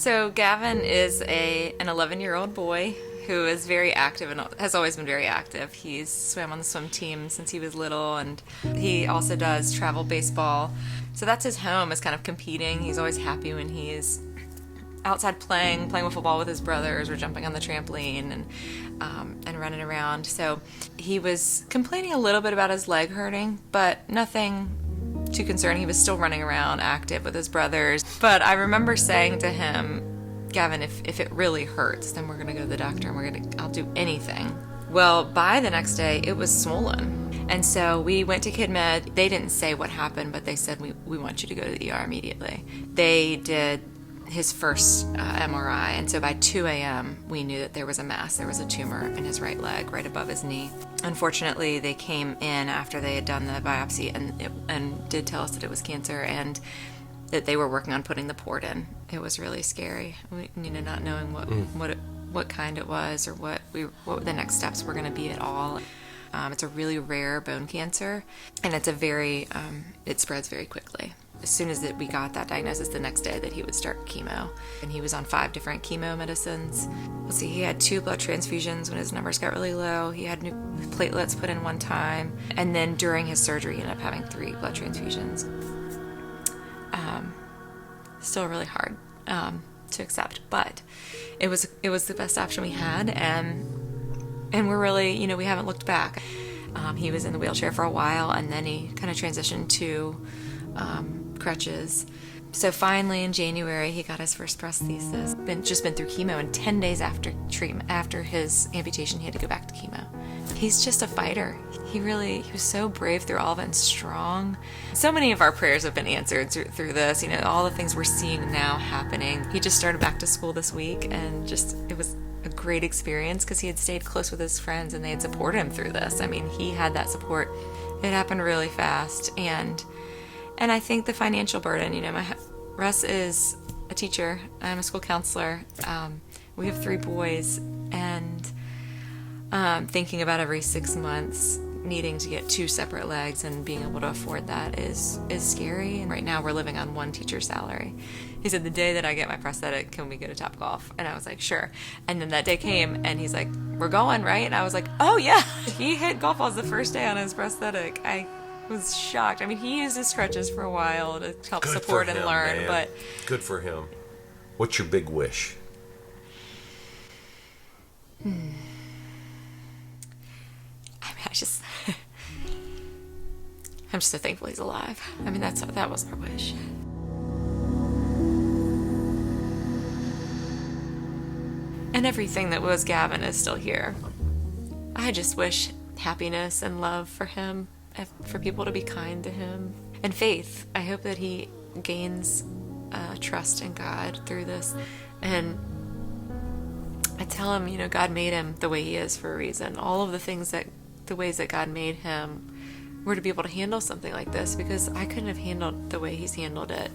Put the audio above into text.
So Gavin is an 11-year-old boy who is very active and has always been very active. He's swam on the swim team since he was little, and he also does travel baseball. So that's his home, is kind of competing. He's always happy when he's outside playing with football with his brothers, or jumping on the trampoline and running around. So he was complaining a little bit about his leg hurting, but nothing too concerning. He was still running around active with his brothers. But I remember saying to him, Gavin, if it really hurts, then we're going to go to the doctor and I'll do anything. Well, by the next day, it was swollen. And so we went to Kid Med. They didn't say what happened, but they said, we want you to go to the ER immediately. They did his first MRI. And so by 2 a.m., we knew that there was a mass. There was a tumor in his right leg, right above his knee. Unfortunately, they came in after they had done the biopsy and did tell us that it was cancer, and that they were working on putting the port in. It was really scary. Not knowing what kind it was, or what the next steps were going to be at all. It's a really rare bone cancer, and it's it spreads very quickly. As soon as we got that diagnosis, the next day that he would start chemo. And he was on 5 different chemo medicines. He had 2 blood transfusions when his numbers got really low. He had new platelets put in one time. And then during his surgery, he ended up having 3 blood transfusions. Still really hard to accept, but it was the best option we had, and we're really, we havenent looked back. He was in the wheelchair for a while, and then he kind of transitioned to crutches. So finally in January, he got his first prosthesis. Just been through chemo, and 10 days after treatment, after his amputation, he had to go back to chemo. He's just a fighter. He was so brave through all of it, and strong. So many of our prayers have been answered through this. All the things we're seeing now happening. He just started back to school this week, and it was a great experience because he had stayed close with his friends, and they had supported him through this. He had that support. It happened really fast, and I think the financial burden. Russ is a teacher. I'm a school counselor. We have 3 boys, and thinking about every 6 months needing to get 2 separate legs and being able to afford that is scary. And right now we're living on 1 teacher's salary. He said, the day that I get my prosthetic, can we go to Topgolf? And I was like, sure. And then that day came, and he's like, we're going, right? And I was like, oh yeah. He hit golf balls the first day on his prosthetic. I was shocked. He used his crutches for a while to help support and learn, man. But good for him. What's your big wish? I'm just so thankful he's alive. That was our wish. And everything that was Gavin is still here. I just wish happiness and love for him, for people to be kind to him, and faith. I hope that he gains trust in God through this. And I tell him, God made him the way he is for a reason. All of the ways that God made him were to be able to handle something like this, because I couldn't have handled the way he's handled it.